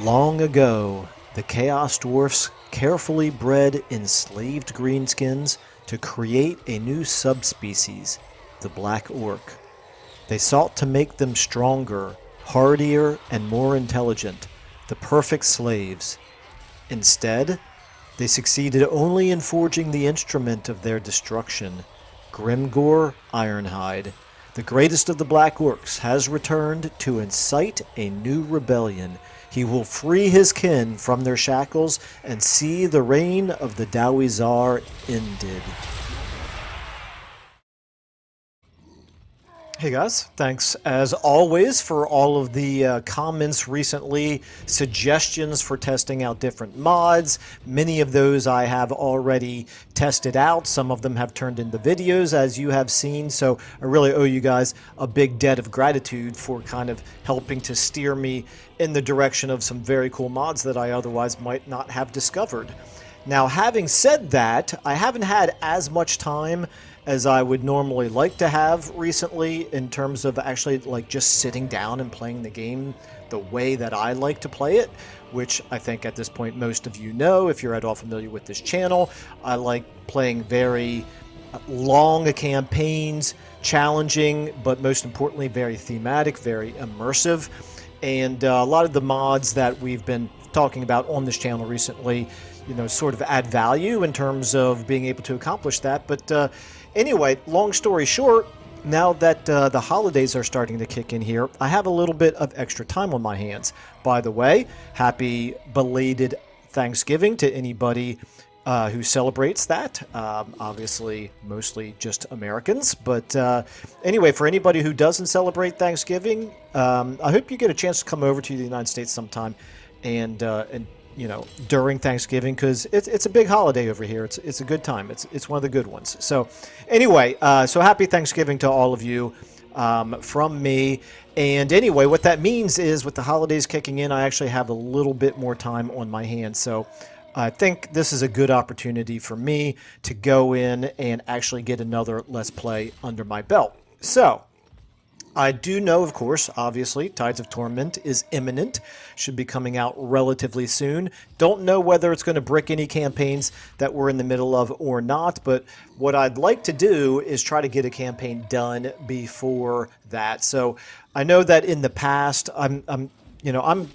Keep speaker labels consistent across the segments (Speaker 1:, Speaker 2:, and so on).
Speaker 1: Long ago, the Chaos Dwarfs carefully bred enslaved greenskins to create a new subspecies, the Black Orc. They sought to make them stronger, hardier, and more intelligent, the perfect slaves. Instead, they succeeded only in forging the instrument of their destruction, Grimgor Ironhide. The greatest of the Black Orcs has returned to incite a new rebellion. He will free his kin from their shackles and see the reign of the Dowie Tsar ended. Hey guys, thanks as always for all of the comments recently, suggestions for testing out different mods. Many of those I have already tested out. Some of them have turned into videos, as you have seen, so I really owe you guys a big debt of gratitude for kind of helping to steer me in the direction of some very cool mods that I otherwise might not have discovered. Now, having said that, I haven't had as much time as I would normally like to have recently in terms of actually like just sitting down and playing the game the way that I like to play it, which I think at this point most of you know if you're at all familiar with this channel. I like playing very long campaigns, challenging, but most importantly very thematic, very immersive. And a lot of the mods that we've been talking about on this channel recently, you know, sort of add value in terms of being able to accomplish that. But anyway, long story short, now that the holidays are starting to kick in here, I have a little bit of extra time on my hands. By the way, happy belated Thanksgiving to anybody who celebrates that. Obviously, mostly just Americans. But anyway, for anybody who doesn't celebrate Thanksgiving, I hope you get a chance to come over to the United States sometime and you know, during Thanksgiving, because it's a big holiday over here. It's a good time. It's one of the good ones. So anyway, so happy Thanksgiving to all of you from me. And anyway, what that means is with the holidays kicking in, I actually have a little bit more time on my hands. So I think this is a good opportunity for me to go in and actually get another Let's Play under my belt. So I do know, of course, obviously, Tides of Torment is imminent, should be coming out relatively soon. Don't know whether it's going to brick any campaigns that we're in the middle of or not, but what I'd like to do is try to get a campaign done before that. So I know that in the past, I'm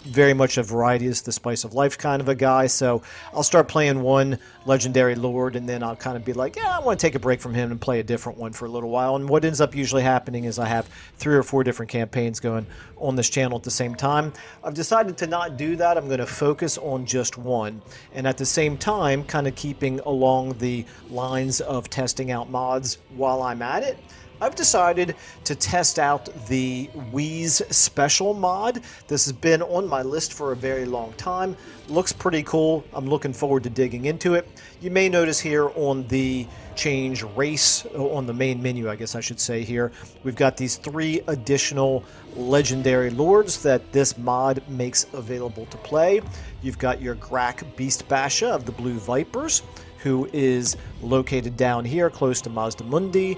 Speaker 1: very much a variety is the spice of life kind of a guy, so I'll start playing one legendary lord, and then I'll kind of be like, yeah, I want to take a break from him and play a different one for a little while. And what ends up usually happening is I have 3 or 4 different campaigns going on this channel at the same time. I've decided to not do that. I'm going to focus on just one, and at the same time, kind of keeping along the lines of testing out mods while I'm at it. I've decided to test out the Wheeze Speshul mod. This has been on my list for a very long time. Looks pretty cool. I'm looking forward to digging into it. You may notice here on the change race, on the main menu, I guess I should say here, we've got these 3 additional legendary lords that this mod makes available to play. You've got your Grak Beast Basha of the Blue Vipers, who is located down here close to Mazda Mundi.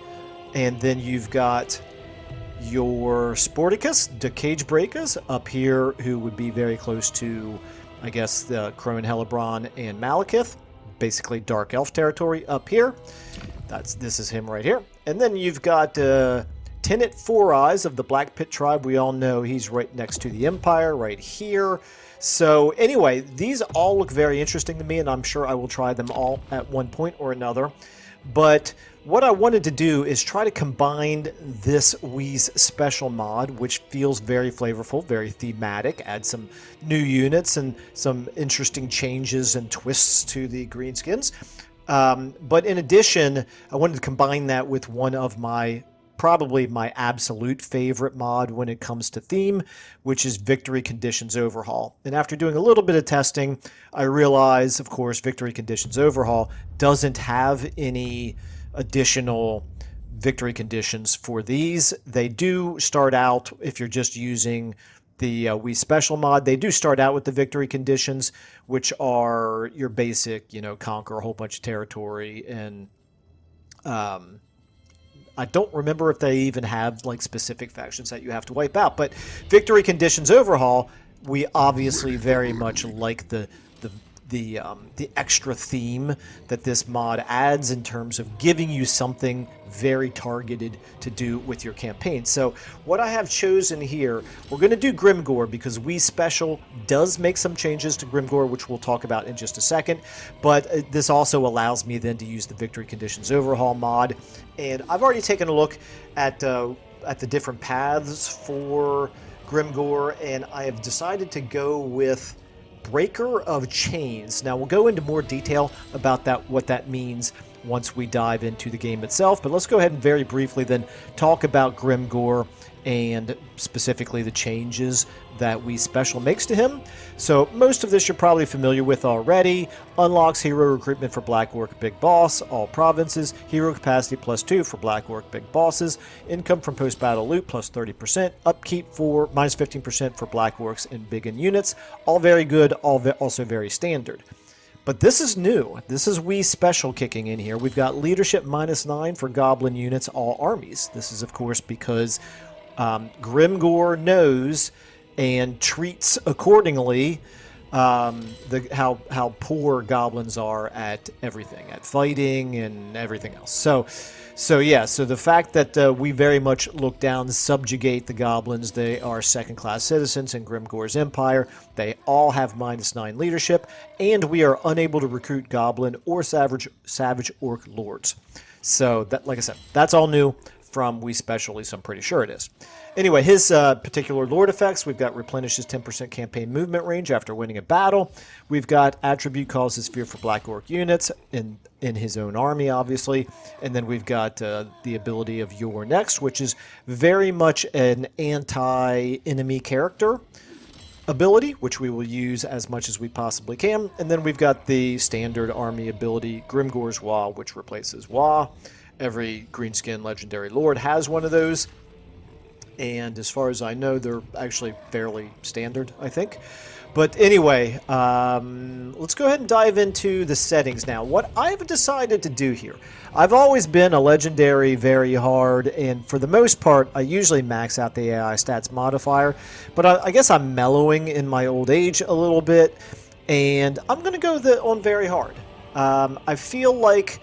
Speaker 1: And then you've got your Sporticus, the Cage Breakers, up here, who would be very close to, I guess, the Crone Hellebron and Malekith, basically Dark Elf territory up here. This is him right here. And then you've got Tenet Four Eyes of the Black Pit tribe. We all know he's right next to the Empire, right here. So anyway, these all look very interesting to me, and I'm sure I will try them all at one point or another. But what I wanted to do is try to combine this Wheeze Speshul mod, which feels very flavorful, very thematic, add some new units and some interesting changes and twists to the greenskins. But in addition, I wanted to combine that with one of probably my absolute favorite mod when it comes to theme, which is Victory Conditions Overhaul. And after doing a little bit of testing, I realized, of course, Victory Conditions Overhaul doesn't have any additional victory conditions for these. They do start out, if you're just using the Wii Speshul mod, they do start out with the victory conditions, which are your basic, conquer a whole bunch of territory. And I don't remember if they even have like specific factions that you have to wipe out, but Victory Conditions Overhaul we obviously very much like the extra theme that this mod adds in terms of giving you something very targeted to do with your campaign. So what I have chosen here, we're going to do Grimgor because We Special does make some changes to Grimgor, which we'll talk about in just a second. But this also allows me then to use the Victory Conditions Overhaul mod. And I've already taken a look at the different paths for Grimgor, and I have decided to go with Breaker of Chains. Now we'll go into more detail about what that means once we dive into the game itself, but let's go ahead and very briefly then talk about Grimgor and specifically the changes that We Special makes to him. So most of this you're probably familiar with already. Unlocks hero recruitment for Black Orc Big Boss, all provinces, hero capacity +2 for Black Orc Big Bosses, income from post-battle loot +30%, upkeep for -15% for Black Orcs and big in units. All very good, also very standard. But this is new. This is We Special kicking in here. We've got leadership -9 for Goblin units, all armies. This is, of course, because Grimgor knows and treats accordingly how poor goblins are at everything, at fighting and everything else. So the fact that we very much look down, subjugate the goblins, they are second-class citizens in Grimgor's empire. They all have -9 leadership, and we are unable to recruit goblin or savage orc lords. So that, like I said, that's all new from We Special, at least I'm pretty sure it is. Anyway, his particular lord effects, we've got replenishes 10% campaign movement range after winning a battle. We've got attribute causes fear for Black Orc units in his own army, obviously. And then we've got the ability of Your Next, which is very much an anti-enemy character ability, which we will use as much as we possibly can. And then we've got the standard army ability, Grimgor's Wa, which replaces Wa. Every Greenskin Legendary Lord has one of those. And as far as I know, they're actually fairly standard, I think. But anyway, let's go ahead and dive into the settings now. What I've decided to do here, I've always been a legendary very hard, and for the most part, I usually max out the AI stats modifier. But I guess I'm mellowing in my old age a little bit, and I'm going to go on very hard. I feel like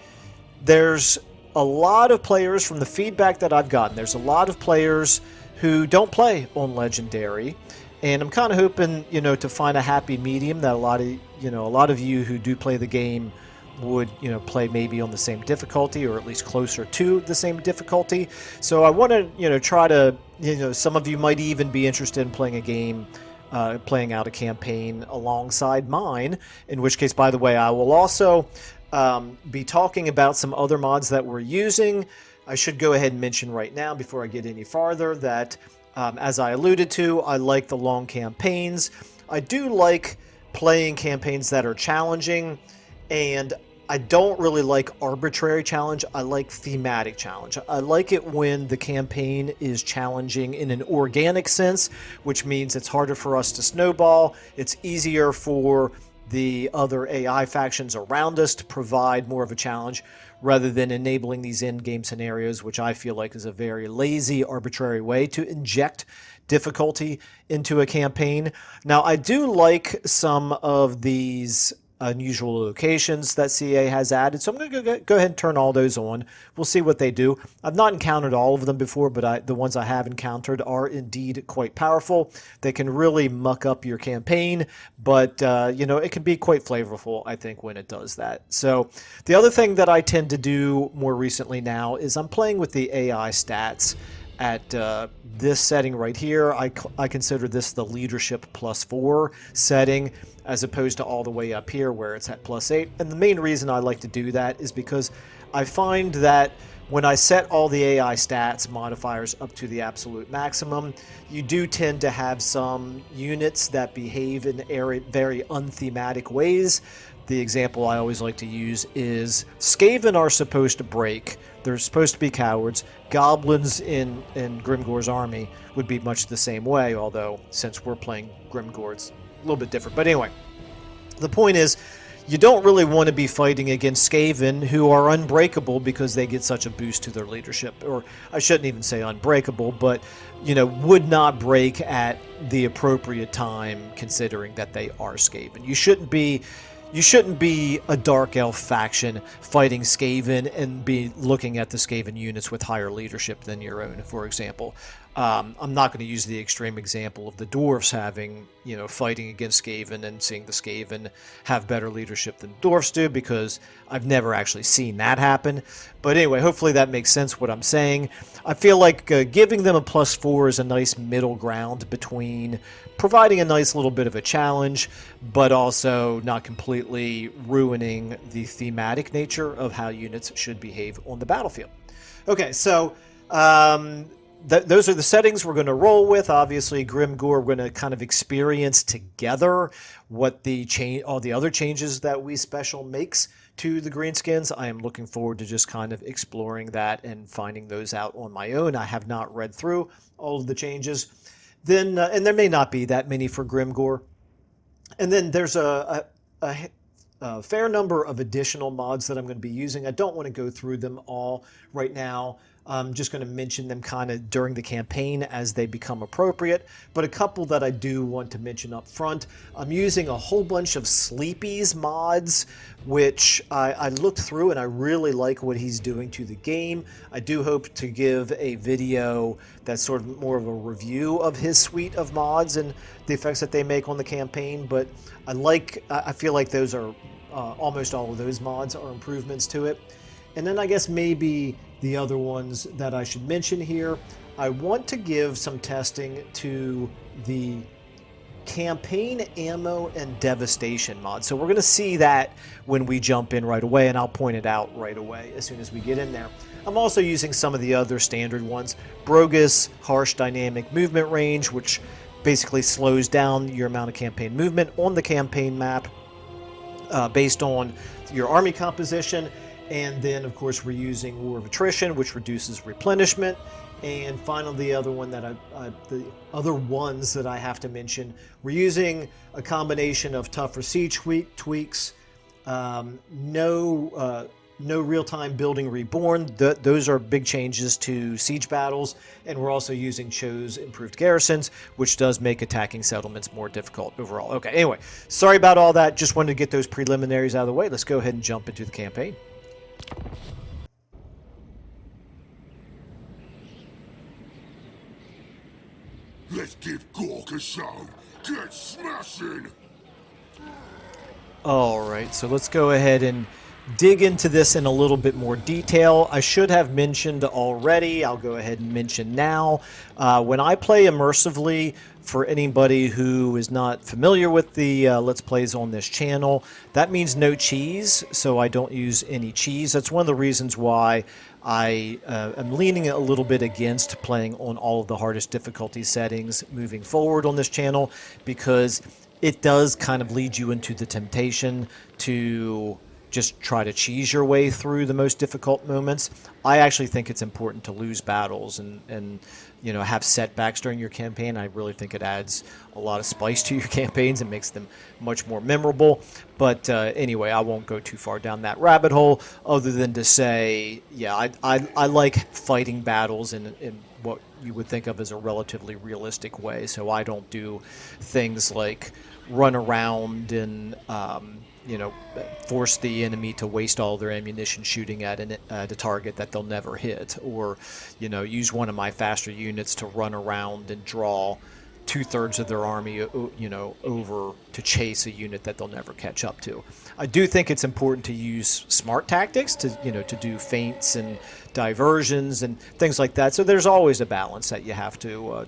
Speaker 1: there's a lot of players, from the feedback that I've gotten, there's a lot of players who don't play on legendary, and I'm kind of hoping, to find a happy medium that a lot of you who do play the game would, play maybe on the same difficulty, or at least closer to the same difficulty. So I want to, try to, some of you might even be interested in playing a game, playing out a campaign alongside mine, in which case, by the way, I will also be talking about some other mods that we're using. I should go ahead and mention right now, before I get any farther, that as I alluded to, I like the long campaigns. I do like playing campaigns that are challenging, and I don't really like arbitrary challenge. I like thematic challenge. I like it when the campaign is challenging in an organic sense, which means it's harder for us to snowball. It's easier for the other AI factions around us to provide more of a challenge, rather than enabling these end-game scenarios, which I feel like is a very lazy, arbitrary way to inject difficulty into a campaign. Now, I do like some of these unusual locations that CA has added, so I'm going to go ahead and turn all those on. We'll see what they do. I've not encountered all of them before, but the ones I have encountered are indeed quite powerful. They can really muck up your campaign, but it can be quite flavorful, I think, when it does that. So the other thing that I tend to do more recently now is I'm playing with the AI stats at this setting right here. I consider this the leadership +4 setting, as opposed to all the way up here where it's at +8. And the main reason I like to do that is because I find that when I set all the AI stats modifiers up to the absolute maximum, you do tend to have some units that behave in very unthematic ways. The example I always like to use is Skaven are supposed to break. They're supposed to be cowards. Goblins in Grimgor's army would be much the same way, although since we're playing Grimgor, it's a little bit different. But anyway, the point is, you don't really want to be fighting against Skaven, who are unbreakable because they get such a boost to their leadership. Or I shouldn't even say unbreakable, but, would not break at the appropriate time, considering that they are Skaven. You shouldn't be a Dark Elf faction fighting Skaven and be looking at the Skaven units with higher leadership than your own, for example. I'm not going to use the extreme example of the dwarves having, fighting against Skaven and seeing the Skaven have better leadership than dwarves do, because I've never actually seen that happen. But anyway, hopefully that makes sense what I'm saying. I feel like giving them a +4 is a nice middle ground between providing a nice little bit of a challenge, but also not completely ruining the thematic nature of how units should behave on the battlefield. Okay, so those are the settings we're going to roll with. Obviously, Grimgor, we're going to kind of experience together what all the other changes that we Speshul makes to the greenskins. I am looking forward to just kind of exploring that and finding those out on my own. I have not read through all of the changes. Then, and there may not be that many for Grimgor. And then there's a fair number of additional mods that I'm going to be using. I don't want to go through them all right now. I'm just going to mention them kind of during the campaign as they become appropriate, but a couple that I do want to mention up front. I'm using a whole bunch of Sleepy's mods, which I looked through and I really like what he's doing to the game. I do hope to give a video that's sort of more of a review of his suite of mods and the effects that they make on the campaign, but I feel like those are almost all of those mods are improvements to it. And then I guess maybe the other ones that I should mention here, I want to give some testing to the campaign ammo and devastation mod. So we're going to see that when we jump in right away, and I'll point it out right away as soon as we get in there. I'm also using some of the other standard ones. Brogus, harsh dynamic movement range, which basically slows down your amount of campaign movement on the campaign map based on your army composition. And then, of course, we're using War of Attrition, which reduces replenishment. And finally, the other one that the other ones that I have to mention, we're using a combination of tougher siege tweaks, no real-time building reborn. Those are big changes to siege battles. And we're also using Cho's improved garrisons, which does make attacking settlements more difficult overall. Okay, anyway, sorry about all that. Just wanted to get those preliminaries out of the way. Let's go ahead and jump into the campaign.
Speaker 2: Let's give Gork a show. Get smashing!
Speaker 1: Alright, so let's go ahead and dig into this in a little bit more detail. I should have mentioned already, I'll go ahead and mention now, when I play immersively, for anybody who is not familiar with the Let's Plays on this channel, that means no cheese, so I don't use any cheese. That's one of the reasons why I am leaning a little bit against playing on all of the hardest difficulty settings moving forward on this channel, because it does kind of lead you into the temptation to just try to cheese your way through the most difficult moments. I actually think it's important to lose battles and have setbacks during your campaign. I really think it adds a lot of spice to your campaigns and makes them much more memorable. But anyway, I won't go too far down that rabbit hole, other than to say, yeah, I like fighting battles in what you would think of as a relatively realistic way. So I don't do things like run around and force the enemy to waste all their ammunition shooting at a target that they'll never hit, or use one of my faster units to run around and draw 2/3 of their army over to chase a unit that they'll never catch up to. I do think it's important to use smart tactics to do feints and diversions and things like that. So there's always a balance that you have to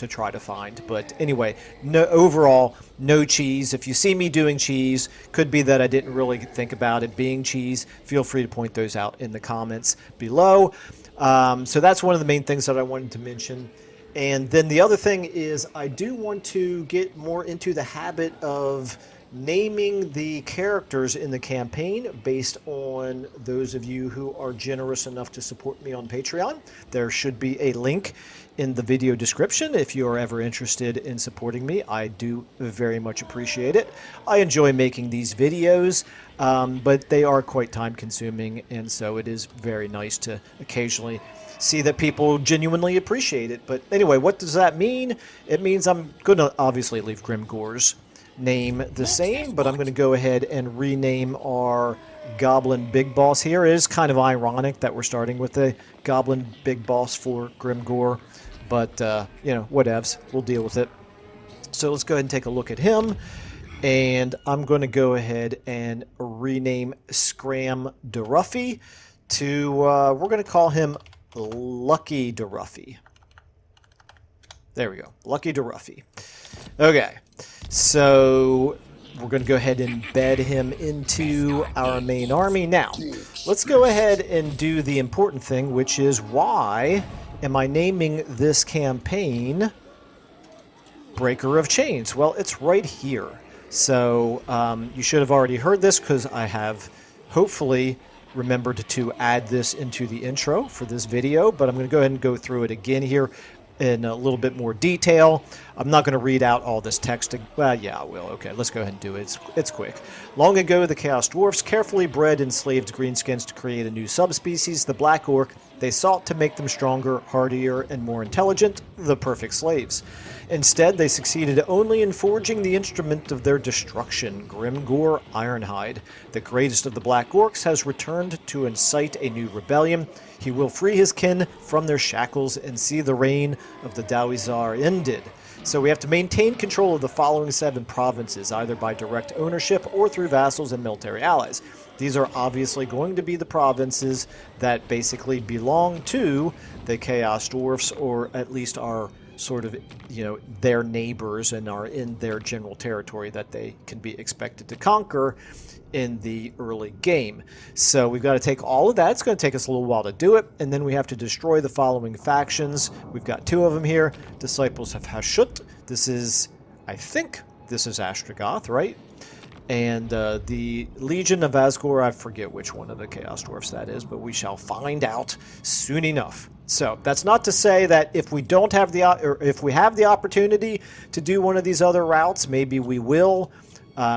Speaker 1: try to find. But anyway, overall, no cheese. If you see me doing cheese, could be that I didn't really think about it being cheese. Feel free to point those out in the comments below. So that's one of the main things that I wanted to mention. And then the other thing is I do want to get more into the habit of naming the characters in the campaign based on those of you who are generous enough to support me on Patreon. There should be a link in the video description if you are ever interested in supporting me. I do very much appreciate it. I enjoy making these videos, but they are quite time consuming, and so it is very nice to occasionally see that people genuinely appreciate it. But anyway, what does that mean? It means I'm going to obviously leave Grimgor's name the same, but I'm going to go ahead and rename our Goblin Big Boss here. It is kind of ironic that we're starting with a Goblin Big Boss for Grimgor, but, you know, whatevs. We'll deal with it. So let's go ahead and take a look at him, and I'm going to go ahead and rename Scram Deruffy to, we're going to call him Lucky Deruffy. There we go. Lucky Deruffy. Okay. So we're going to go ahead and embed him into our main army. Now, let's go ahead and do the important thing, which is why am I naming this campaign Breaker of Chains? Well, it's right here. So you should have already heard this because I have hopefully remembered to add this into the intro for this video, but I'm going to go ahead and go through it again here in a little bit more detail. I'm not going to read out all this text. Well, yeah, I will. Okay, let's go ahead and do it. It's quick. Long ago, the Chaos Dwarfs carefully bred enslaved greenskins to create a new subspecies, the Black Orc. They sought to make them stronger, hardier, and more intelligent, the perfect slaves. Instead, they succeeded only in forging the instrument of their destruction, Grimgor Ironhide. The greatest of the Black Orcs has returned to incite a new rebellion. He will free his kin from their shackles and see the reign of the Dawizar ended. So we have to maintain control of the following 7 provinces, either by direct ownership or through vassals and military allies. These are obviously going to be the provinces that basically belong to the Chaos Dwarfs, or at least are sort of, you know, their neighbors and are in their general territory that they can be expected to conquer in the early game. So we've got to take all of that. It's going to take us a little while to do it, and then we have to destroy the following factions. We've got 2 of them here. Disciples of Hashut. This is, I think, this is Astrogoth, right? And the Legion of Asgore, I forget which one of the Chaos Dwarfs that is, but we shall find out soon enough. So that's not to say that if we don't have the, or if we have the opportunity to do one of these other routes, maybe we will.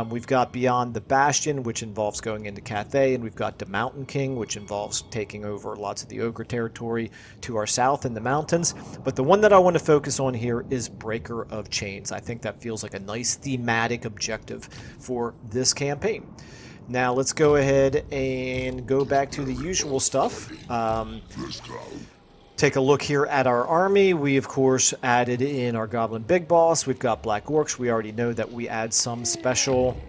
Speaker 1: We've got Beyond the Bastion, which involves going into Cathay, and we've got the Mountain King, which involves taking over lots of the Ogre territory to our south in the mountains. But the one that I want to focus on here is Breaker of Chains. I think that feels like a nice thematic objective for this campaign. Now let's go ahead and go back to the usual stuff. Take a look here at our army. We, of course, added in our Goblin Big Boss. We've got Black Orcs. We already know that we add some special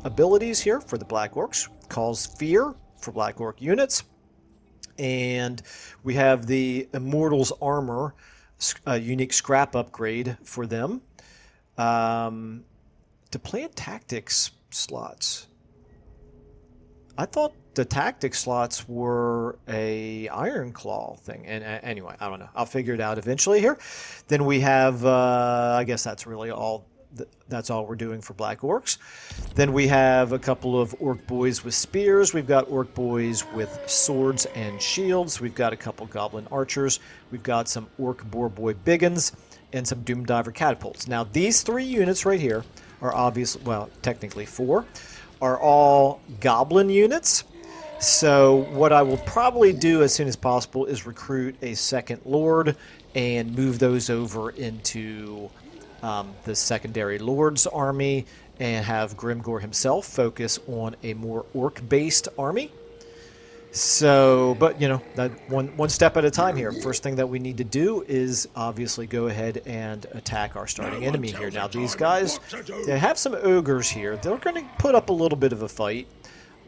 Speaker 1: abilities here for the Black Orcs. Calls Fear for Black Orc units. And we have the Immortals Armor, a unique scrap upgrade for them. To plant tactics slots. I thought the tactic slots were a Iron Claw thing. And anyway, I don't know. I'll figure it out eventually here. Then we have, I guess that's really all. That's all we're doing for Black Orcs. Then we have a couple of Orc Boys with spears. We've got Orc Boys with swords and shields. We've got a couple Goblin Archers. We've got some Orc Boar Boy Biggins and some Doom Diver Catapults. Now, these 3 units right here are obviously, well, technically 4, are all Goblin units. So what I will probably do as soon as possible is recruit a second Lord and move those over into the secondary Lord's army and have Grimgor himself focus on a more Orc-based army. So, but, you know, that one step at a time here. First thing that we need to do is obviously go ahead and attack our starting enemy here. Now, these guys, they have some ogres here. They're going to put up a little bit of a fight.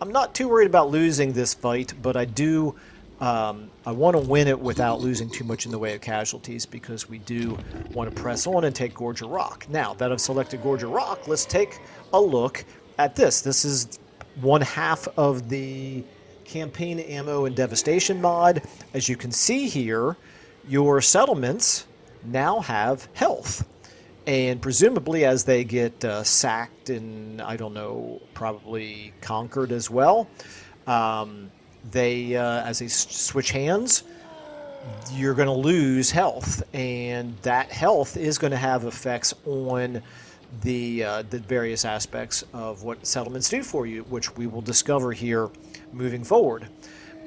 Speaker 1: I'm not too worried about losing this fight, but I do, I want to win it without losing too much in the way of casualties, because we do want to press on and take Gorger Rock. Now that I've selected Gorger Rock, let's take a look at this. This is one half of the campaign ammo and devastation mod. As you can see here, your settlements now have health. And presumably as they get sacked and, I don't know, probably conquered as well, as they switch hands, you're going to lose health, and that health is going to have effects on the various aspects of what settlements do for you, which we will discover here moving forward.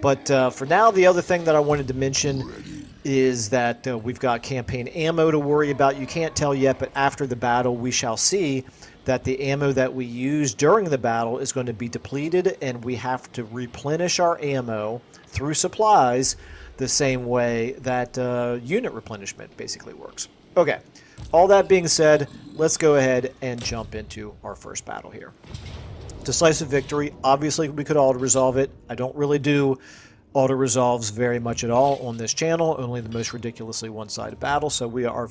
Speaker 1: But for now, the other thing that I wanted to mention is that we've got campaign ammo to worry about. You can't tell yet, but after the battle, we shall see that the ammo that we use during the battle is going to be depleted, and we have to replenish our ammo through supplies the same way that unit replenishment basically works. Okay, all that being said, let's go ahead and jump into our first battle here. Decisive victory. Obviously, we could auto-resolve it. I don't really do auto-resolves very much at all on this channel, only the most ridiculously one-sided battle, so we are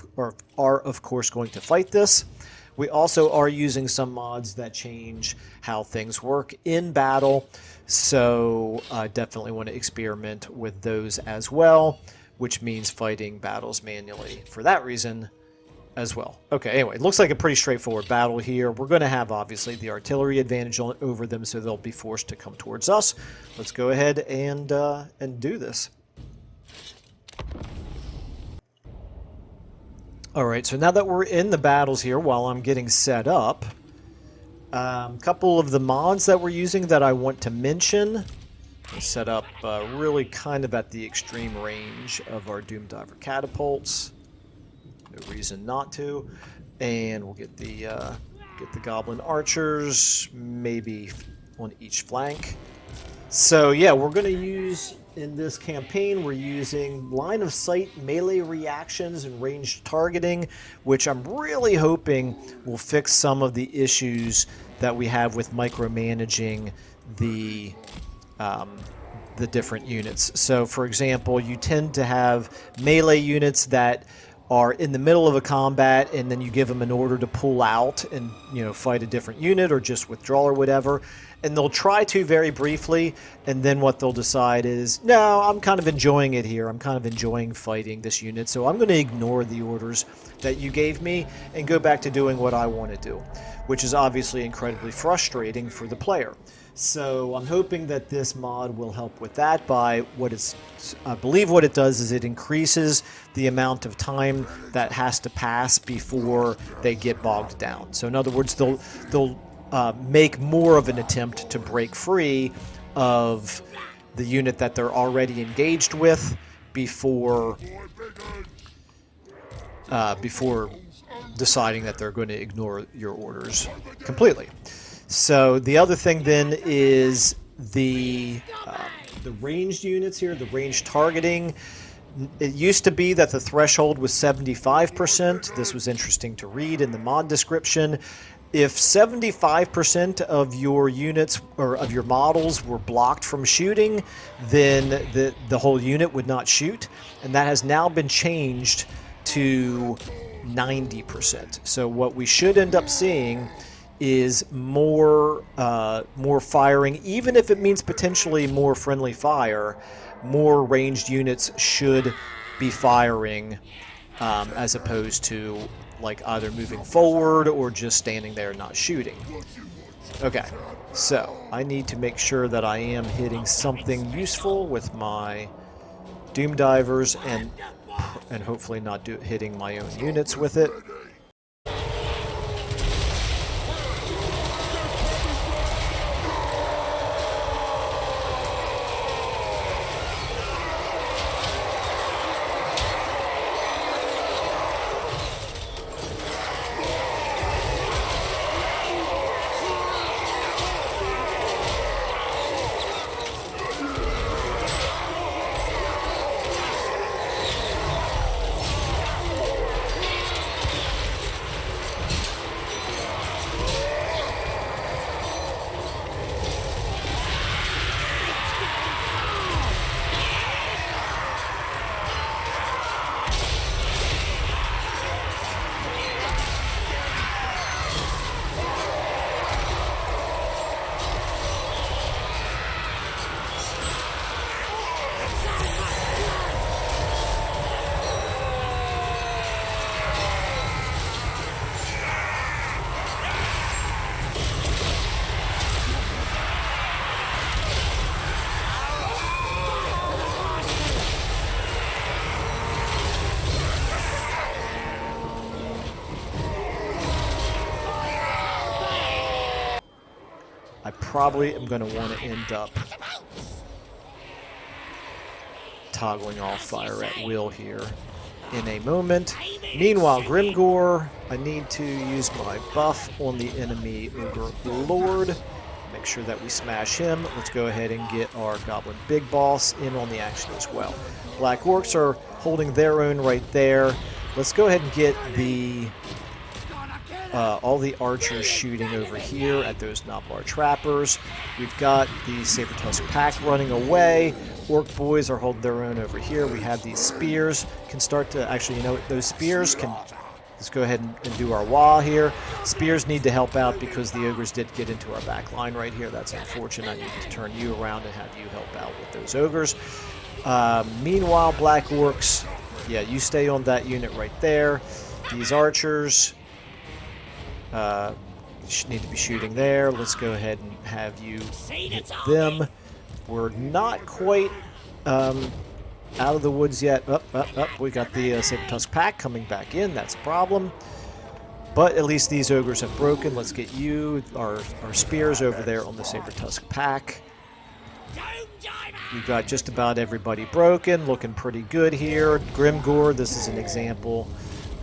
Speaker 1: of course going to fight this. We also are using some mods that change how things work in battle, so I definitely want to experiment with those as well, which means fighting battles manually for that reason as well. Okay, anyway, it looks like a pretty straightforward battle here. We're going to have, obviously, the artillery advantage over them, so they'll be forced to come towards us. Let's go ahead and do this. Alright, so now that we're in the battles here, while I'm getting set up, a couple of the mods that we're using that I want to mention. Set up really kind of at the extreme range of our Doom Diver catapults. No reason not to. And we'll get the Goblin Archers, maybe on each flank. So yeah, we're going to use, in this campaign, we're using line of sight melee reactions and ranged targeting, which I'm really hoping will fix some of the issues that we have with micromanaging the different units. So for example, you tend to have melee units that are in the middle of a combat, and then you give them an order to pull out and, you know, fight a different unit or just withdraw or whatever. And they'll try to very briefly, and then what they'll decide is, no, I'm kind of enjoying it here. I'm kind of enjoying fighting this unit, so I'm going to ignore the orders that you gave me and go back to doing what I want to do, which is obviously incredibly frustrating for the player. So I'm hoping that this mod will help with that by I believe what it does is it increases the amount of time that has to pass before they get bogged down. So in other words, they'll make more of an attempt to break free of the unit that they're already engaged with before deciding that they're going to ignore your orders completely. So the other thing then is the ranged units here, the ranged targeting. It used to be that the threshold was 75%. This was interesting to read in the mod description. If 75% of your units or of your models were blocked from shooting, then the whole unit would not shoot, and that has now been changed to 90%. So what we should end up seeing is more firing, even if it means potentially more friendly fire. More ranged units should be firing, as opposed to like either moving forward or just standing there not shooting. Okay, so I need to make sure that I am hitting something useful with my Doom Divers and hopefully not hitting my own units with it. I probably am going to want to end up toggling off fire at will here in a moment. Meanwhile, Grimgor, I need to use my buff on the enemy Ogre Lord. Make sure that we smash him. Let's go ahead and get our Goblin Big Boss in on the action as well. Black Orcs are holding their own right there. Let's go ahead and get the all the archers shooting over here at those Noblar trappers. We've got the Saber-Tusk Pack running away. Orc boys are holding their own over here. We have these spears. Can start to actually, you know, those spears can. Let's go ahead and do our wah here. Spears need to help out because the ogres did get into our back line right here. That's unfortunate. I need to turn you around and have you help out with those ogres. Meanwhile, Black Orcs, yeah, you stay on that unit right there. These archers need to be shooting there. Let's go ahead and have you hit them. We're not quite out of the woods yet. Up. We got the Saber-Tusk Pack coming back in. That's a problem. But at least these ogres have broken. Let's get you, our spears over there on the Saber-Tusk Pack. We've got just about everybody broken. Looking pretty good here. Grimgor, this is an example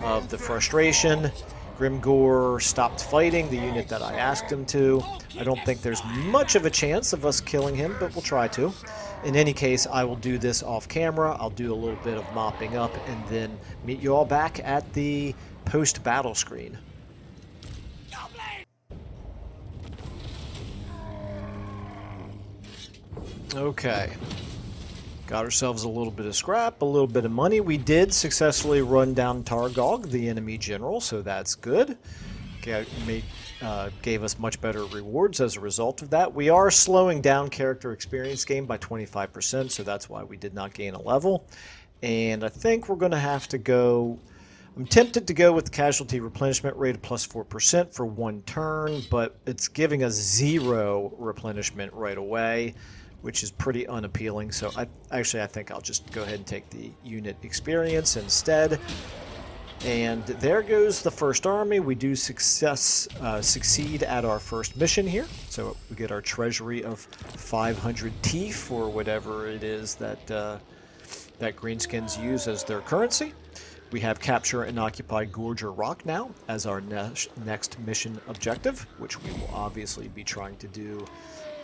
Speaker 1: of the frustration. Grimgor stopped fighting the unit that I asked him to. I don't think there's much of a chance of us killing him, but we'll try to. In any case, I will do this off camera. I'll do a little bit of mopping up and then meet you all back at the post-battle screen. Okay. Got ourselves a little bit of scrap, a little bit of money. We did successfully run down Targog, the enemy general, so that's good. Gave us much better rewards as a result of that. We are slowing down character experience gain by 25%, so that's why we did not gain a level. And I think we're going to have to go... I'm tempted to go with the casualty replenishment rate of plus 4% for one turn, but it's giving us 0 replenishment right away, which is pretty unappealing. So I think I'll just go ahead and take the unit experience instead. And there goes the first army. We do succeed at our first mission here. So we get our treasury of 500 teeth for whatever it is that that greenskins use as their currency. We have capture and occupy Gorger Rock now as our next mission objective, which we will obviously be trying to do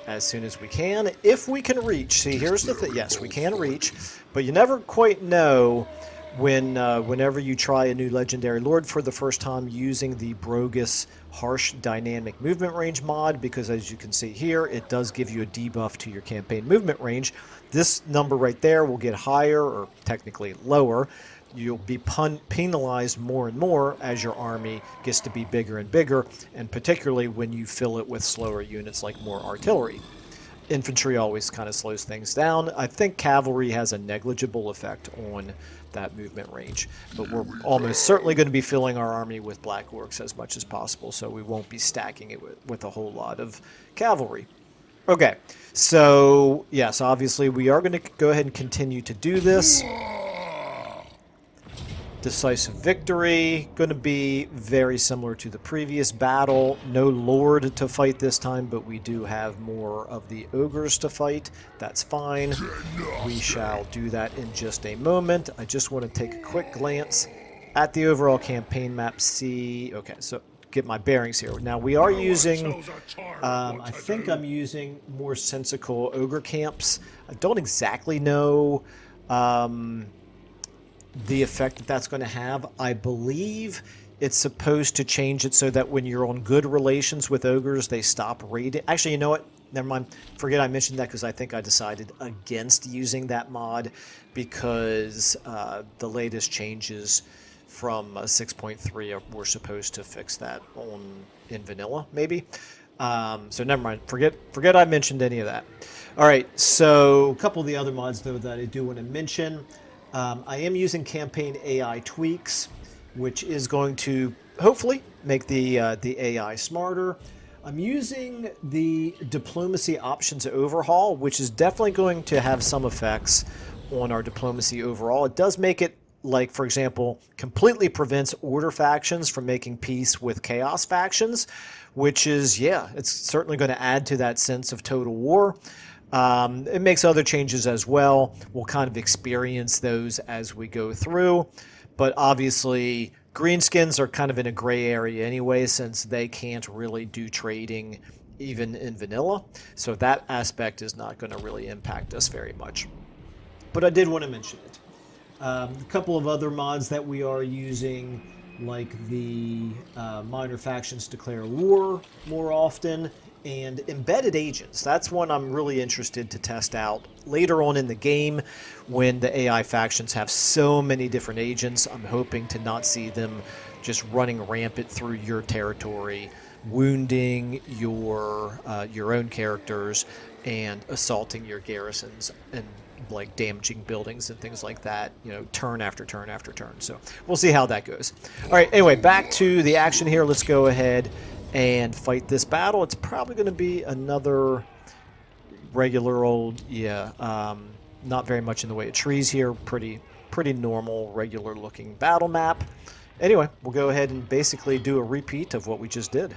Speaker 1: as soon as we can, if we can reach. See, here's the thing. Yes, we can reach, but you never quite know whenever you try a new legendary lord for the first time using the Brogus Harsh Dynamic Movement Range mod, because as you can see here, it does give you a debuff to your campaign movement range. This number right there will get higher, or technically lower. You'll be penalized more and more as your army gets to be bigger and bigger, and particularly when you fill it with slower units like more artillery. Infantry always kind of slows things down. I think cavalry has a negligible effect on that movement range, but we're almost certainly going to be filling our army with Black Orcs as much as possible, so we won't be stacking it with a whole lot of cavalry. Okay, so yes, obviously we are going to go ahead and continue to do this. Decisive victory, going to be very similar to the previous battle. No Lord to fight this time, but we do have more of the ogres to fight. That's fine. We shall do that in just a moment. I just want to take a quick glance at the overall campaign map, see... Okay, so get my bearings here. Now, we are using... I think I'm using more sensical ogre camps. I don't exactly know... the effect that that's going to have. I believe it's supposed to change it so that when you're on good relations with ogres, they stop raiding. Actually, you know what? Never mind. Forget I mentioned that because I think I decided against using that mod because the latest changes from 6.3 were supposed to fix that in vanilla, maybe. So never mind. Forget I mentioned any of that. All right. So a couple of the other mods, though, that I do want to mention. I am using campaign AI tweaks, which is going to hopefully make the AI smarter. I'm using the diplomacy options overhaul, which is definitely going to have some effects on our diplomacy overall. It does make it like, for example, completely prevents order factions from making peace with chaos factions, which is, yeah, it's certainly going to add to that sense of total war. It makes other changes as well. We'll kind of experience those as we go through. But obviously, greenskins are kind of in a gray area anyway, since they can't really do trading even in vanilla. So that aspect is not going to really impact us very much. But I did want to mention it. A couple of other mods that we are using, like the minor factions declare war more often, and embedded agents. That's one I'm really interested to test out later on in the game when the AI factions have so many different agents. I'm hoping to not see them just running rampant through your territory, wounding your own characters and assaulting your garrisons and like damaging buildings and things like that, you know, turn after turn after turn. So we'll see how that goes. All right, anyway, back to the action here. Let's go ahead and fight this battle. It's probably going to be another regular old, not very much in the way of trees here. Pretty normal, regular looking battle map. Anyway, we'll go ahead and basically do a repeat of what we just did.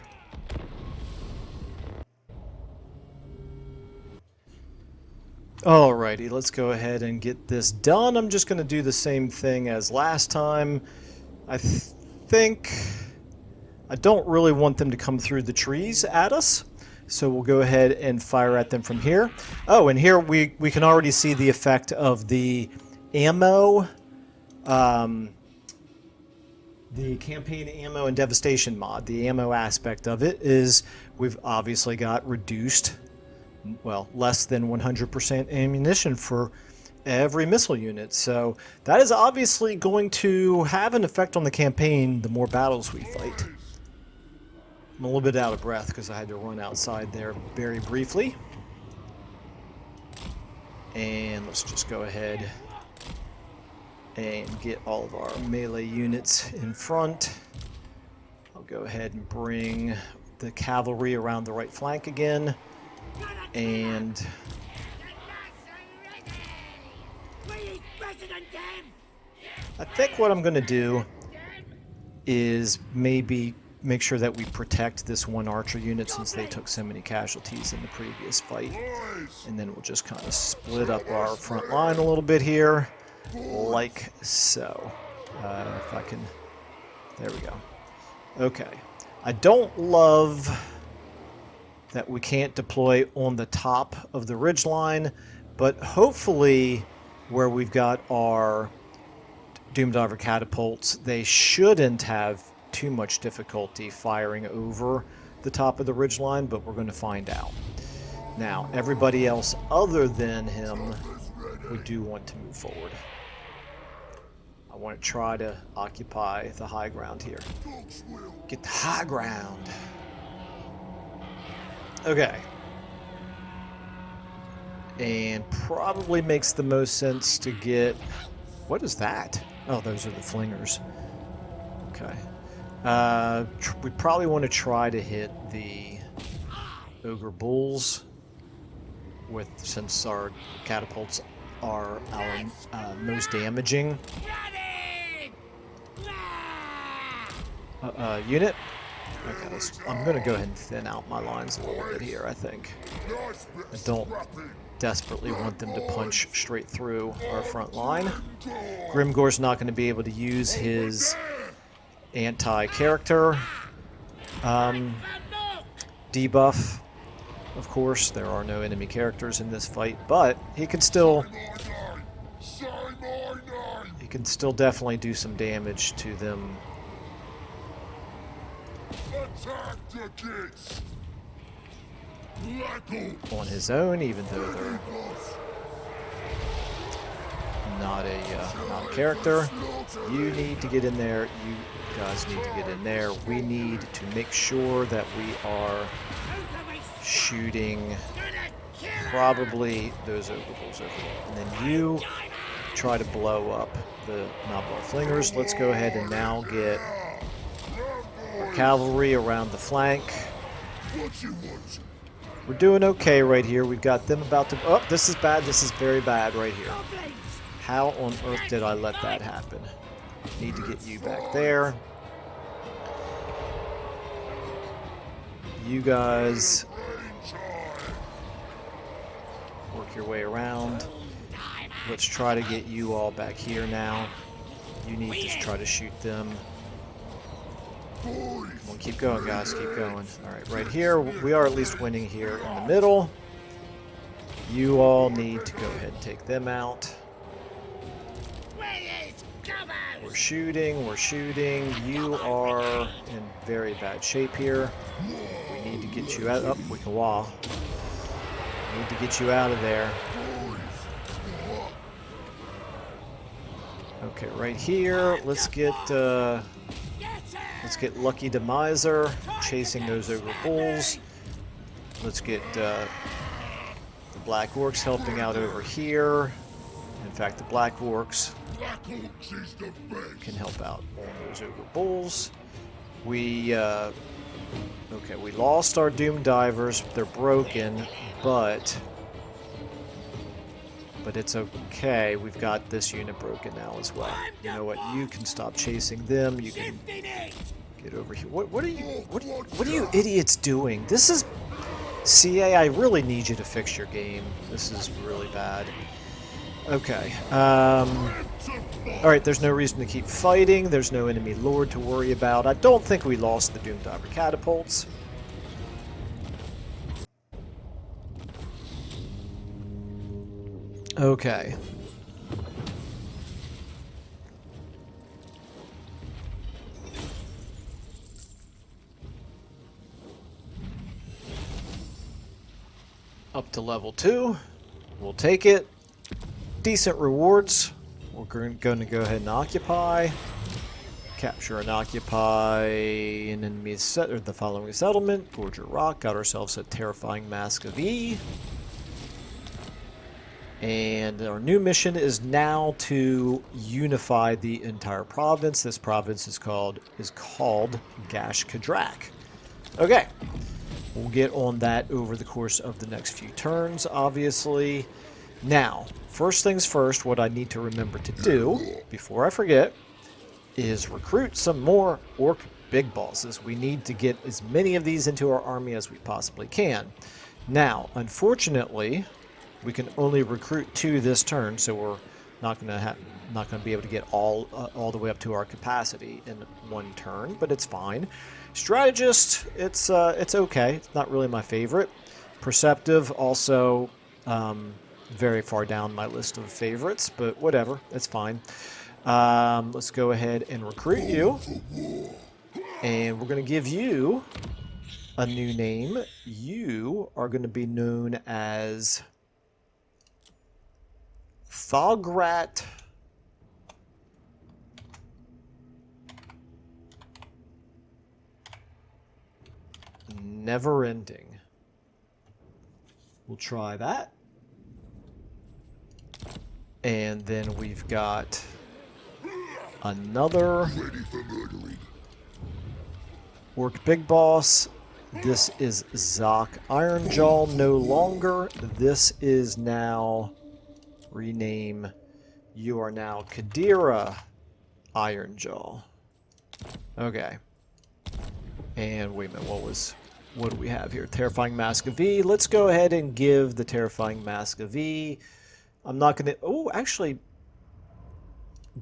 Speaker 1: Alrighty, let's go ahead and get this done. I'm just going to do the same thing as last time. I think I don't really want them to come through the trees at us, so we'll go ahead and fire at them from here. Oh, and here we can already see the effect of the ammo, the campaign ammo and devastation mod. The ammo aspect of it is we've obviously got reduced, well, less than 100% ammunition for every missile unit. So that is obviously going to have an effect on the campaign the more battles we fight. I'm a little bit out of breath because I had to run outside there very briefly. And let's just go ahead and get all of our melee units in front. I'll go ahead and bring the cavalry around the right flank again. And I think what I'm going to do is maybe make sure that we protect this one archer unit since they took so many casualties in the previous fight. And then we'll just kind of split up our front line a little bit here, like so. If I can... There we go. Okay. I don't love that we can't deploy on the top of the ridgeline, but hopefully where we've got our Doomdiver catapults, they shouldn't have too much difficulty firing over the top of the ridgeline, but we're going to find out. Now, everybody else other than him, we do want to move forward. I want to try to occupy the high ground here. Get the high ground. Okay. And probably makes the most sense to get... What is that? Oh, those are the flingers. Okay. We probably want to try to hit the ogre bulls since our catapults are our most damaging unit. Okay, I'm going to go ahead and thin out my lines a little bit here, I think. I don't desperately want them to punch straight through our front line. Grimgor's not going to be able to use his anti-character debuff. Of course, there are no enemy characters in this fight, but he can still definitely do some damage to them on his own, even though they're not a character. You need to get in there. You guys need to get in there. We need to make sure that we are shooting probably those ogre bulls over there. And then you try to blow up the Noblar Flingers. Let's go ahead and now get our cavalry around the flank. We're doing okay right here. We've got them about to... Oh, this is bad. This is very bad right here. How on earth did I let that happen? Need to get you back there. You guys work your way around. Let's try to get you all back here now. You need to try to shoot them. Come on, keep going, guys. Keep going. Alright, right here. We are at least winning here in the middle. You all need to go ahead and take them out. We're shooting. We're shooting. You are in very bad shape here. We need to get you out. Oh, we can wall. Need to get you out of there. Okay, right here. Let's get Lucky Demiser chasing those ogre bulls. Let's get the Black Orcs helping out over here. In fact, the Black Orcs can help out on those ogre bulls. We okay, we lost our Doom Divers. They're broken, but it's okay. We've got this unit broken now as well. You know what? You can stop chasing them. You can get over here. What are you idiots doing? This is CA. I really need you to fix your game. This is really bad. Okay. Alright, there's no reason to keep fighting. There's no enemy lord to worry about. I don't think we lost the Doom Diver catapults. Okay. Up to level 2. We'll take it. Decent rewards. We're going to go ahead and occupy. Capture and occupy an enemy set or the following settlement. Gorge a rock. Got ourselves a terrifying Mask of E. And our new mission is now to unify the entire province. This province is called Gash Kadrak. Okay. We'll get on that over the course of the next few turns, obviously. Now, first things first, what I need to remember to do, before I forget, is recruit some more Orc Big Bosses. We need to get as many of these into our army as we possibly can. Now, unfortunately, we can only recruit 2 this turn, so we're not going to be able to get all the way up to our capacity in 1 turn, but it's fine. Strategist, it's okay. It's not really my favorite. Perceptive, also very far down my list of favorites, but whatever, it's fine. Let's go ahead and recruit you, and we're going to give you a new name. You are going to be known as Thograt Never Ending. We'll try that. And then we've got another Orc Big Boss. This is Zoc Ironjaw no longer. This is now rename. You are now Kadira Ironjaw. Okay. And wait a minute, what do we have here? Terrifying Mask of V. Let's go ahead and give the Terrifying Mask of V. I'm not gonna. Oh, actually,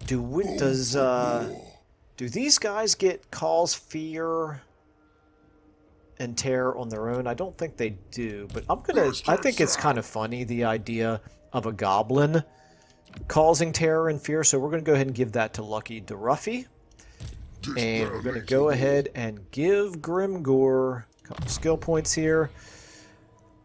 Speaker 1: do these guys get Cause Fear and Terror on their own? I don't think they do, but I think it's kind of funny, the idea of a goblin causing terror and fear, so we're gonna go ahead and give that to Lucky Deruffy. And we're gonna go ahead and give Grimgor a couple skill points here.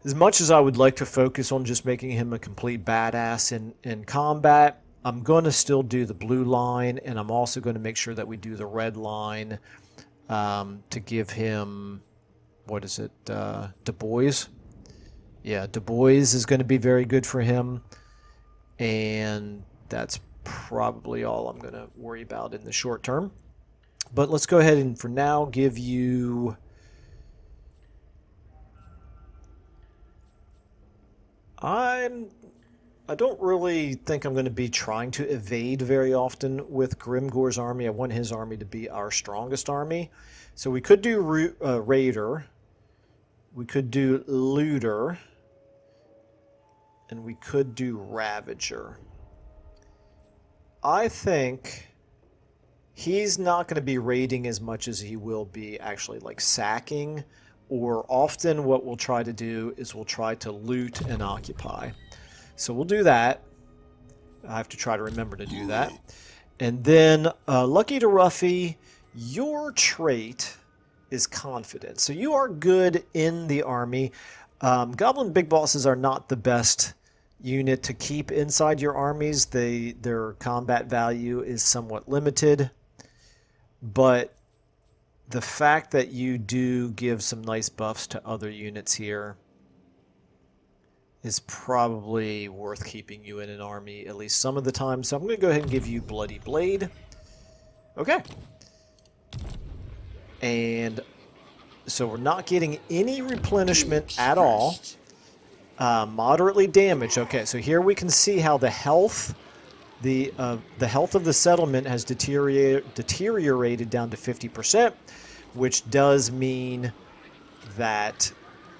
Speaker 1: As much as I would like to focus on just making him a complete badass in combat, I'm going to still do the blue line, and I'm also going to make sure that we do the red line to give him, what is it, Du Bois? Yeah, Du Bois is going to be very good for him, and that's probably all I'm going to worry about in the short term. But let's go ahead and, for now, give you... I don't really think I'm going to be trying to evade very often with Grimgor's army. I want his army to be our strongest army. So we could do Raider. We could do Looter. And we could do Ravager. I think he's not going to be raiding as much as he will be actually like sacking. Or often what we'll try to do is we'll try to loot and occupy. So we'll do that. I have to try to remember to do that. And then, Lucky to Ruffy, your trait is confidence. So you are good in the army. Goblin Big Bosses are not the best unit to keep inside your armies. Their combat value is somewhat limited. But the fact that you do give some nice buffs to other units here is probably worth keeping you in an army at least some of the time. So I'm going to go ahead and give you Bloody Blade. Okay. And so we're not getting any replenishment at all. Moderately damaged. Okay, so here we can see how the health of the settlement has deteriorated down to 50%, which does mean that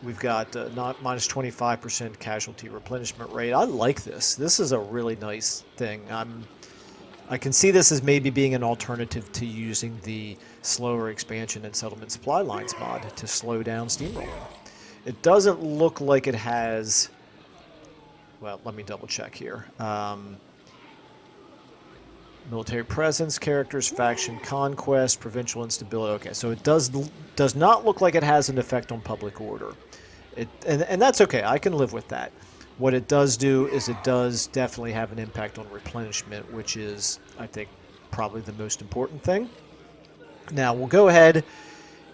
Speaker 1: we've got not minus 25% casualty replenishment rate. I like this. This is a really nice thing. I can see this as maybe being an alternative to using the slower expansion and settlement supply lines mod to slow down steamrolling. It doesn't look like it has... Well, let me double check here. Military presence, characters, faction, conquest, provincial instability. Okay, so it does not look like it has an effect on public order. And that's okay. I can live with that. What it does do is it does definitely have an impact on replenishment, which is, I think, probably the most important thing. Now, we'll go ahead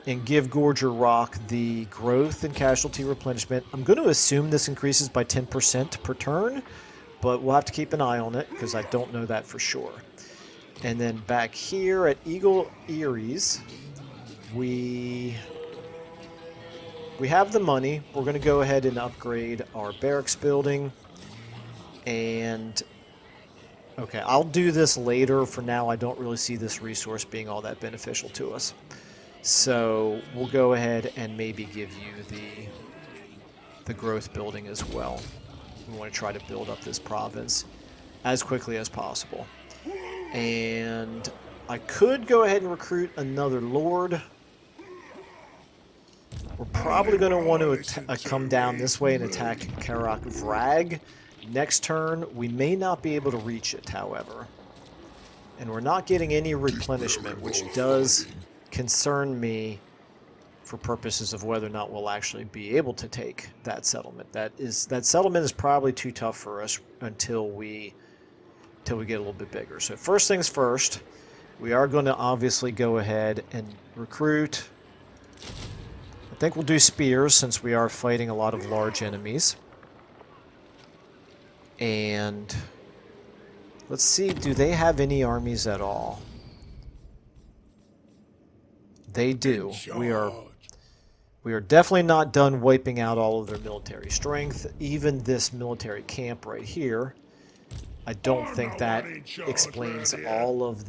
Speaker 1: and give Gorger Rock the growth and casualty replenishment. I'm going to assume this increases by 10% per turn, but we'll have to keep an eye on it because I don't know that for sure. And then back here at Eagle Eries, we have the money. We're going to go ahead and upgrade our barracks building. And, okay, I'll do this later. For now, I don't really see this resource being all that beneficial to us. So we'll go ahead and maybe give you the growth building as well. We want to try to build up this province as quickly as possible. And I could go ahead and recruit another lord. We're probably going to want to come down this way and attack Karak Vrag. Next turn, we may not be able to reach it, however. And we're not getting any replenishment, which does concern me for purposes of whether or not we'll actually be able to take that settlement. That settlement is probably too tough for us until we get a little bit bigger. So first things first, we are going to obviously go ahead and recruit. I think we'll do spears since we are fighting a lot of large enemies. And let's see, do they have any armies at all? They do. We are definitely not done wiping out all of their military strength. Even this military camp right here, I don't think that explains all of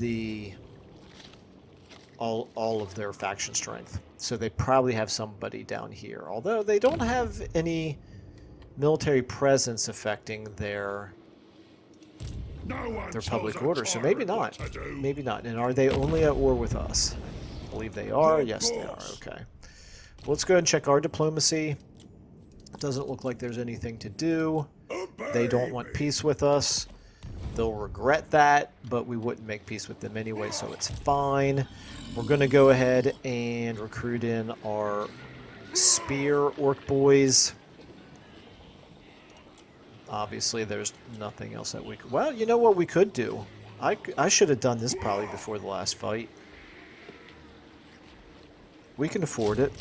Speaker 1: their faction strength. So they probably have somebody down here. Although they don't have any military presence affecting their public order. So maybe not. Maybe not. And are they only at war with us? I believe they are. Yes, they are. Okay. Let's go ahead and check our diplomacy. Doesn't look like there's anything to do. They don't want peace with us. They'll regret that, but we wouldn't make peace with them anyway, so it's fine. We're going to go ahead and recruit in our spear orc boys. Obviously, there's nothing else that we could... Well, you know what we could do? I should have done this probably before the last fight. We can afford it.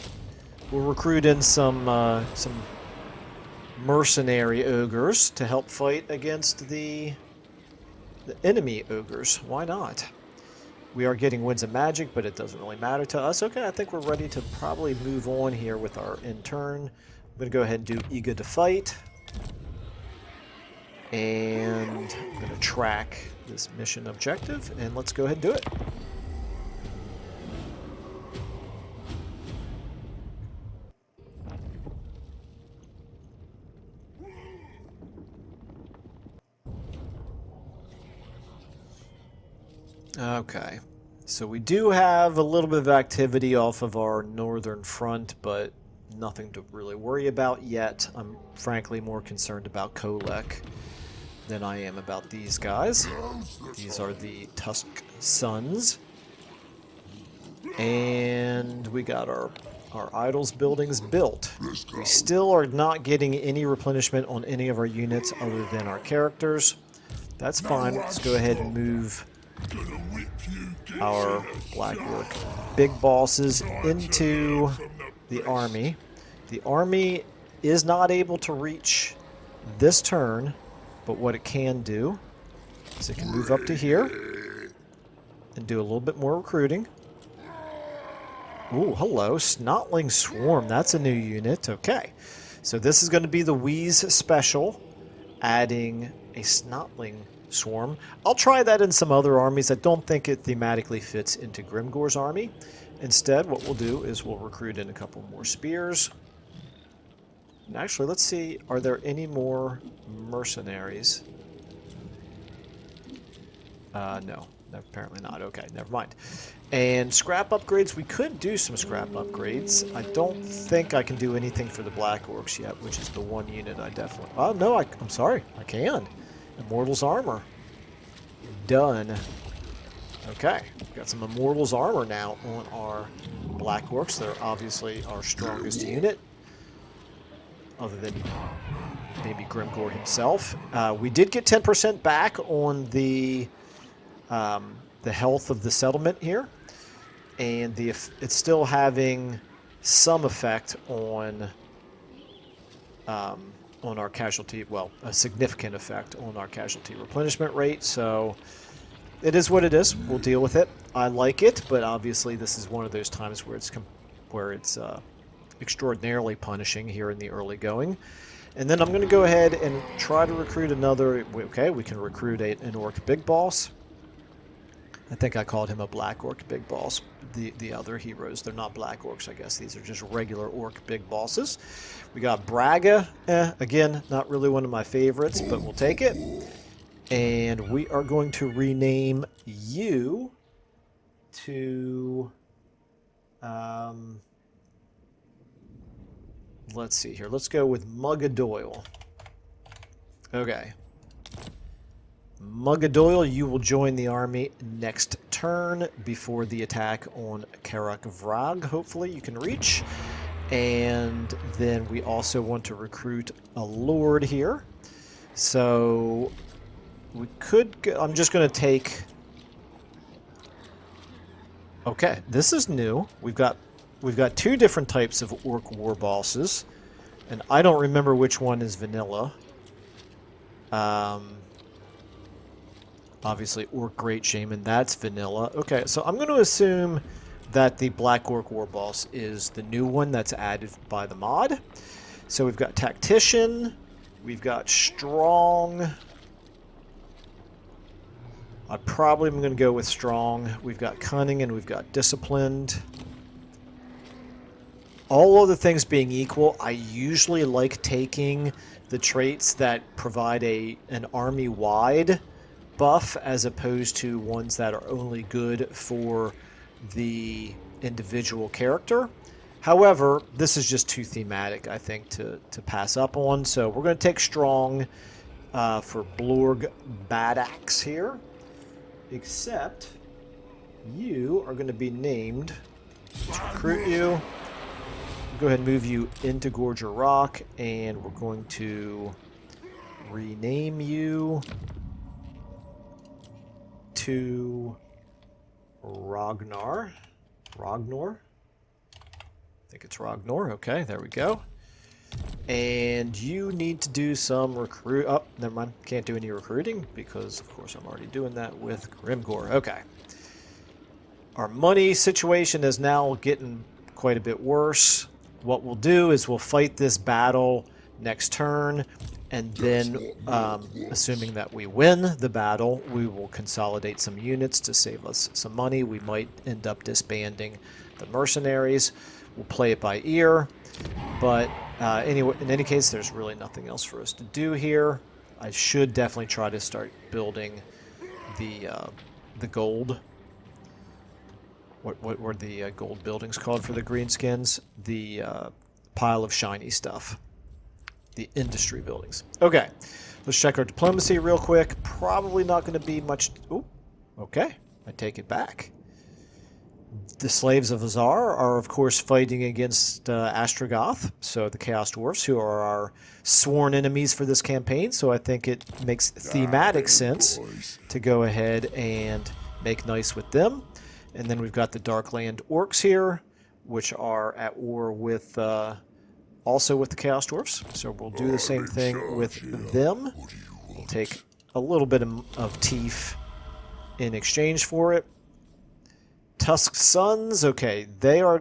Speaker 1: We'll recruit in some mercenary ogres to help fight against the enemy ogres. Why not? We are getting Winds of Magic, but it doesn't really matter to us. Okay, I think we're ready to probably move on here with our intern. I'm going to go ahead and do Eager to Fight. And I'm going to track this mission objective, and let's go ahead and do it. Okay, so we do have a little bit of activity off of our northern front, but nothing to really worry about yet. I'm frankly more concerned about Kolek than I am about these guys. These are the Tusk Sons. And we got our idols buildings built. We still are not getting any replenishment on any of our units other than our characters. That's fine. Let's go ahead and move our Blackwork big bosses into the army. The army is not able to reach this turn, but what it can do is it can move up to here and do a little bit more recruiting. Ooh, hello, Snotling Swarm. That's a new unit. Okay, so this is going to be the Wheeze Speshul, adding a Snotling Swarm. I'll try that in some other armies. I don't think it thematically fits into Grimgor's army. Instead, what we'll do is we'll recruit in a couple more spears. And actually, let's see, are there any more mercenaries? No, apparently not. Okay, never mind. And scrap upgrades, we could do some scrap upgrades. I don't think I can do anything for the Black Orcs yet, which is the one unit I definitely... Oh, no, I'm sorry, I can. Immortals Armor. Done. Okay, we've got some Immortals Armor now on our Black Orcs. They're obviously our strongest unit, other than maybe Grimgor himself. We did get 10% back on the health of the settlement here, and it's still having some effect on our casualty, well, a significant effect on our casualty replenishment rate, so it is what it is. We'll deal with it. I like it, but obviously this is one of those times where it's extraordinarily punishing here in the early going. And then I'm going to go ahead and try to recruit another... Okay, we can recruit an Orc Big Boss. I think I called him a Black Orc Big Boss. The other heroes, they're not Black Orcs, I guess. These are just regular Orc Big Bosses. We got Braga. Again, not really one of my favorites, but we'll take it. And we are going to rename you to... let's see here. Let's go with Muggadoyle. Okay. Muggadoyle, you will join the army next turn before the attack on Karak Vrag. Hopefully you can reach. And then we also want to recruit a lord here. So we could... I'm just going to take... Okay, this is new. We've got two different types of Orc War Bosses. And I don't remember which one is vanilla. Obviously, Orc Great Shaman, that's vanilla. Okay, so I'm going to assume that the Black Orc War Boss is the new one that's added by the mod. So we've got Tactician, we've got Strong. I probably am going to go with Strong. We've got Cunning and we've got Disciplined. All other things being equal, I usually like taking the traits that provide an army-wide buff as opposed to ones that are only good for the individual character. However, this is just too thematic, I think, to pass up on. So we're going to take Strong for Blorg Badaxe here. Except you are going to be named. Let's recruit you. Go ahead and move you into Gorger Rock, and we're going to rename you to Ragnar. I think it's Ragnar. Okay, there we go. And you need to do some recruit... Oh, never mind. Can't do any recruiting because, of course, I'm already doing that with Grimgor. Okay. Our money situation is now getting quite a bit worse. What we'll do is we'll fight this battle next turn. And then, assuming that we win the battle, we will consolidate some units to save us some money. We might end up disbanding the mercenaries. We'll play it by ear. But anyway, in any case, there's really nothing else for us to do here. I should definitely try to start building the gold. What were the gold buildings called for the greenskins? The pile of shiny stuff. The industry buildings. Okay, let's check our diplomacy real quick. Probably not going to be much... Ooh, okay, I take it back. The slaves of Azar are, of course, fighting against Astrogoth, so the Chaos Dwarfs, who are our sworn enemies for this campaign, so I think it makes thematic sense to go ahead and make nice with them. And then we've got the Darkland Orcs here, which are at war with... also with the Chaos Dwarfs, so we'll do the same thing with them. We'll take a little bit of teeth in exchange for it. Tusk Sons, okay, they're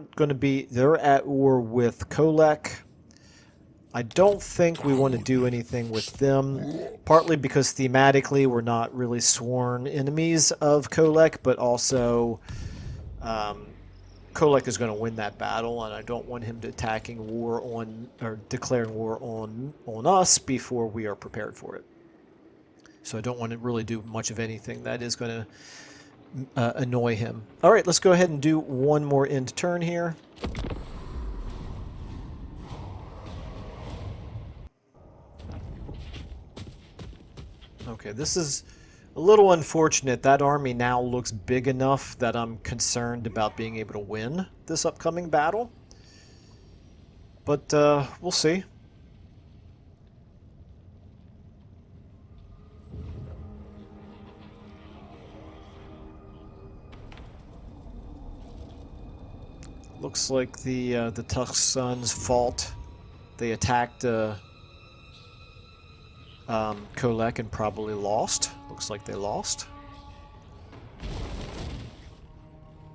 Speaker 1: at war with Kolek. I don't think we want to do anything with them, partly because thematically we're not really sworn enemies of Kolek, but also Kolek is going to win that battle, and I don't want him declaring war on us before we are prepared for it. So I don't want to really do much of anything that is going to annoy him. All right, let's go ahead and do one more end turn here. Okay, this is a little unfortunate. That army now looks big enough that I'm concerned about being able to win this upcoming battle. But we'll see. Looks like the Tusk Sons fought. They attacked Kolek and probably lost. Looks like they lost.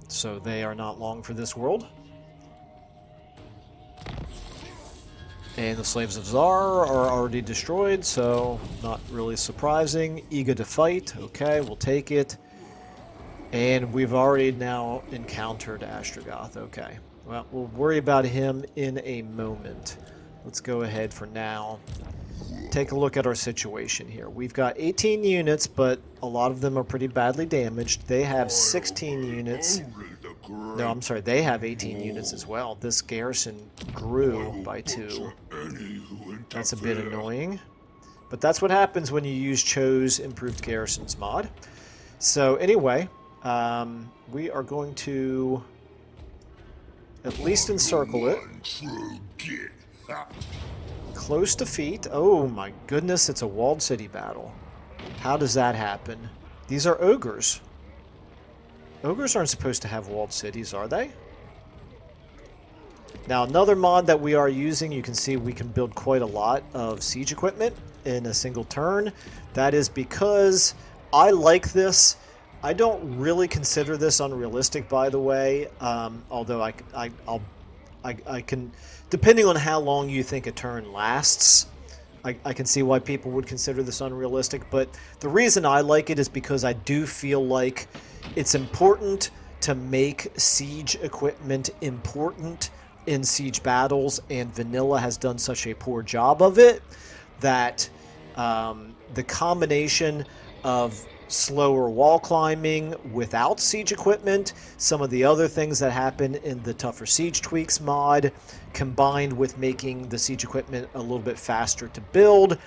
Speaker 1: So they are not long for this world. And the Slaves of Zar are already destroyed, so not really surprising. Eager to fight. Okay, we'll take it. And we've already now encountered Astrogoth. Okay. Well, we'll worry about him in a moment. Let's go ahead for now. Take a look at our situation here. We've got 18 units, but a lot of them are pretty badly damaged. They have 16 units. No, I'm sorry, they have 18 units as well. This garrison grew by 2. That's a bit annoying. But that's what happens when you use Cho's Improved Garrisons mod. So anyway, we are going to at least encircle it. Close defeat. Oh my goodness, it's a walled city battle. How does that happen? These are ogres. Ogres aren't supposed to have walled cities, are they? Now, another mod that we are using, you can see we can build quite a lot of siege equipment in a single turn. That is because I like this. I don't really consider this unrealistic, by the way, although I can, depending on how long you think a turn lasts, I can see why people would consider this unrealistic, but the reason I like it is because I do feel like it's important to make siege equipment important in siege battles, and Vanilla has done such a poor job of it that the combination of slower wall climbing without siege equipment, some of the other things that happen in the Tougher Siege Tweaks mod, combined with making the siege equipment a little bit faster to build,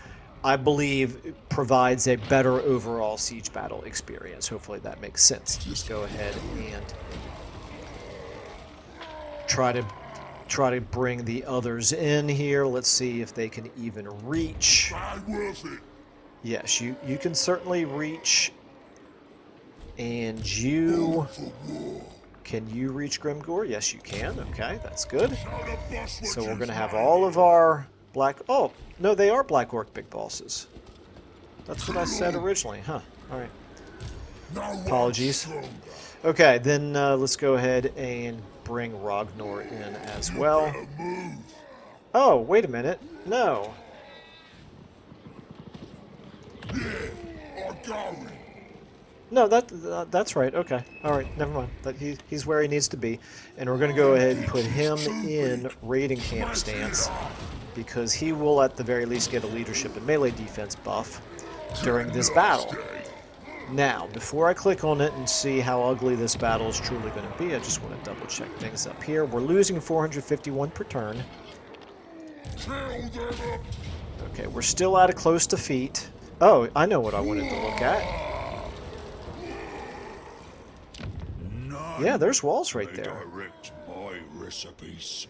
Speaker 1: I believe provides a better overall siege battle experience. Hopefully that makes sense. Let's go ahead and try to bring the others in here. Let's see if they can even reach. Yes, you can certainly reach. And you... Can you reach Grimgor? Yes, you can. Okay, that's good. So we're going to have all of our black... Oh, no, they are Black Orc big bosses. That's what I said originally. Huh. All right. Apologies. Okay, then let's go ahead and bring Ragnar in as well. Oh, wait a minute. No.
Speaker 2: going?
Speaker 1: No, that's right. Okay. All right. Never mind. He's where he needs to be, and we're going to go ahead and put him in raiding camp stance because he will, at the very least, get a leadership and melee defense buff during this battle. Now, before I click on it and see how ugly this battle is truly going to be, I just want to double check things up here. We're losing 451 per turn. Okay, we're still at a close defeat. Oh, I know what I wanted to look at. Yeah, there's walls right there.
Speaker 2: Direct my recipes.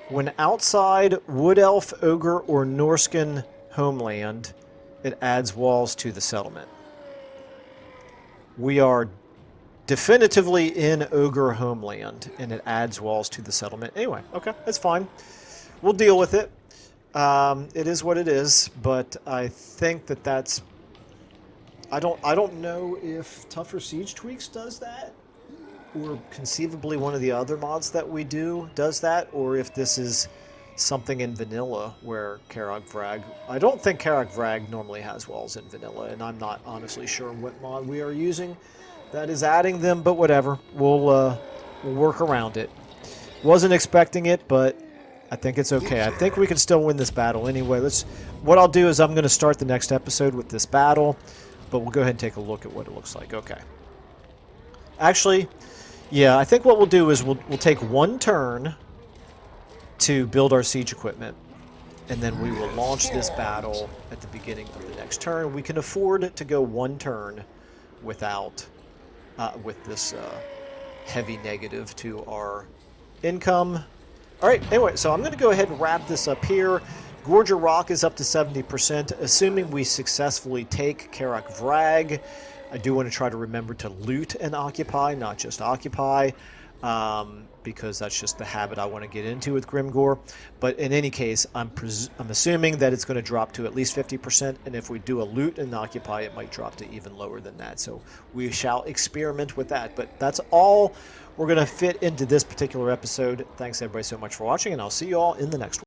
Speaker 1: When outside Wood Elf, Ogre, or Norscan homeland, it adds walls to the settlement. We are definitively in Ogre homeland, and it adds walls to the settlement. Anyway, okay, that's fine. We'll deal with it. It is what it is, but I think that's... I don't know if Tougher Siege Tweaks does that, or conceivably one of the other mods that we do does that, or if this is something in vanilla where Karag Vrag... I don't think Karag Vrag normally has walls in vanilla, and I'm not honestly sure what mod we are using that is adding them, but whatever. We'll work around it. Wasn't expecting it, but I think it's okay. I think we can still win this battle anyway. What I'll do is I'm going to start the next episode with this battle, but we'll go ahead and take a look at what it looks like. Okay. Actually, yeah, I think what we'll do is we'll take one turn to build our siege equipment, and then we will launch this battle at the beginning of the next turn. We can afford to go one turn without, with this heavy negative to our income. All right, anyway, so I'm going to go ahead and wrap this up here. Gorger Rock is up to 70%, assuming we successfully take Karak Vrag. I do want to try to remember to loot and occupy, not just occupy, because that's just the habit I want to get into with Grimgor. But in any case, I'm assuming that it's going to drop to at least 50%, and if we do a loot and occupy, it might drop to even lower than that. So we shall experiment with that. But that's all we're going to fit into this particular episode. Thanks everybody so much for watching, and I'll see you all in the next one.